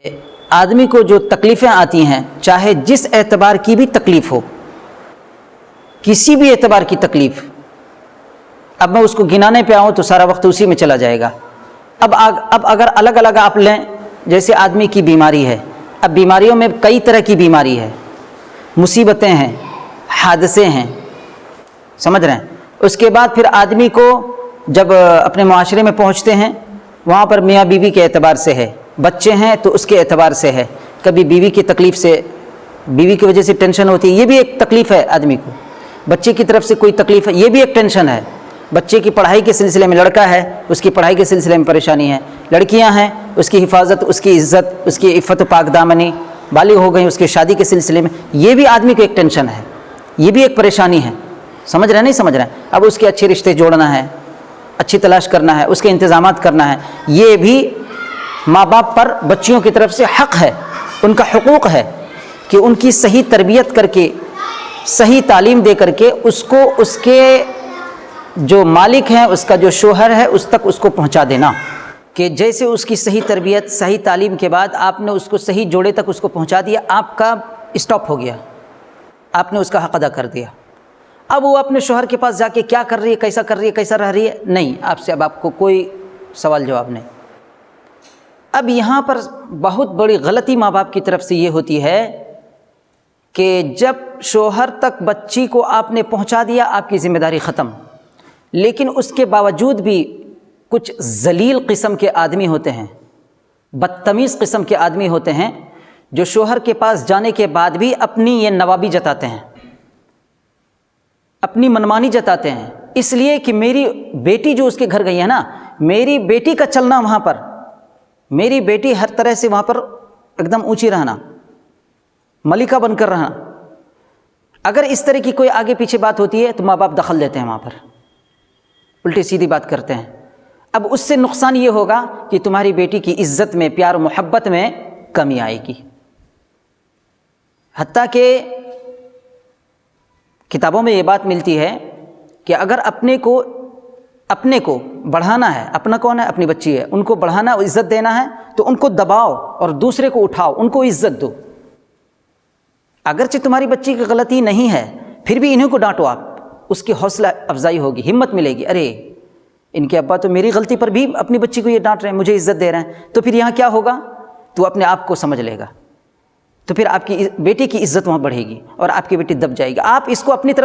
آدمی کو جو تکلیفیں آتی ہیں، چاہے جس اعتبار کی بھی تکلیف ہو، کسی بھی اعتبار کی تکلیف، اب میں اس کو گنانے پہ آؤں تو سارا وقت اسی میں چلا جائے گا۔ اب اگر الگ الگ آپ لیں، جیسے آدمی کی بیماری ہے، اب بیماریوں میں کئی طرح کی بیماری ہے، مصیبتیں ہیں، حادثے ہیں، سمجھ رہے ہیں؟ اس کے بعد پھر آدمی کو جب اپنے معاشرے میں پہنچتے ہیں، وہاں پر میاں بیوی کے اعتبار سے ہے، بچے ہیں تو اس کے اعتبار سے ہے، کبھی بیوی کی تکلیف سے، بیوی کی وجہ سے ٹینشن ہوتی ہے، یہ بھی ایک تکلیف ہے آدمی کو، بچے کی طرف سے کوئی تکلیف ہے، یہ بھی ایک ٹینشن ہے، بچے کی پڑھائی کے سلسلے میں، لڑکا ہے اس کی پڑھائی کے سلسلے میں پریشانی ہے، لڑکیاں ہیں اس کی حفاظت، اس کی عزت، اس کی عفت و پاک دامنی، بالغ ہو گئی اس کی شادی کے سلسلے میں، یہ بھی آدمی کو ایک ٹینشن ہے، یہ بھی ایک پریشانی ہے، سمجھ رہے ہیں نہیں سمجھ رہے ہیں؟ اب اس کے اچھے رشتے جوڑنا ہے، اچھی تلاش کرنا ہے، اس کے انتظامات کرنا ہے، یہ بھی ماں باپ پر بچیوں کی طرف سے حق ہے، ان کا حقوق ہے کہ ان کی صحیح تربیت کر کے، صحیح تعلیم دے کر کے اس کو اس کے جو مالک ہیں، اس کا جو شوہر ہے، اس تک اس کو پہنچا دینا، کہ جیسے اس کی صحیح تربیت، صحیح تعلیم کے بعد آپ نے اس کو صحیح جوڑے تک اس کو پہنچا دیا، آپ کا اسٹاپ ہو گیا، آپ نے اس کا حق ادا کر دیا۔ اب وہ اپنے شوہر کے پاس جا کے کیا کر رہی ہے، کیسا کر رہی ہے، کیسا رہ رہی ہے، نہیں، آپ سے اب آپ کو کوئی سوال جواب نہیں۔ اب یہاں پر بہت بڑی غلطی ماں باپ کی طرف سے یہ ہوتی ہے کہ جب شوہر تک بچی کو آپ نے پہنچا دیا، آپ کی ذمہ داری ختم، لیکن اس کے باوجود بھی کچھ ذلیل قسم کے آدمی ہوتے ہیں، بدتمیز قسم کے آدمی ہوتے ہیں، جو شوہر کے پاس جانے کے بعد بھی اپنی یہ نوابی جتاتے ہیں، اپنی منمانی جتاتے ہیں، اس لیے کہ میری بیٹی جو اس کے گھر گئی ہے نا، میری بیٹی کا چلنا وہاں پر، میری بیٹی ہر طرح سے وہاں پر ایک دم اونچی رہنا، ملکہ بن کر رہنا۔ اگر اس طرح کی کوئی آگے پیچھے بات ہوتی ہے تو ماں باپ دخل دیتے ہیں، وہاں پر الٹی سیدھی بات کرتے ہیں۔ اب اس سے نقصان یہ ہوگا کہ تمہاری بیٹی کی عزت میں، پیار و محبت میں کمی آئے گی، حتیٰ کہ کتابوں میں یہ بات ملتی ہے کہ اگر اپنے کو بڑھانا ہے، اپنا کون ہے؟ اپنی بچی ہے، ان کو بڑھانا، عزت دینا ہے تو ان کو دباؤ اور دوسرے کو اٹھاؤ، ان کو عزت دو۔ اگرچہ تمہاری بچی کی غلطی نہیں ہے، پھر بھی انہیں کو ڈانٹو، آپ اس کی حوصلہ افزائی ہوگی، ہمت ملے گی، ارے ان کے ابا تو میری غلطی پر بھی اپنی بچی کو یہ ڈانٹ رہے ہیں، مجھے عزت دے رہے ہیں، تو پھر یہاں کیا ہوگا؟ تو اپنے آپ کو سمجھ لے گا، تو پھر آپ کی بیٹی کی عزت وہاں بڑھے گی اور آپ کی بیٹی دب جائے گی۔ آپ اس کو اپنی طرف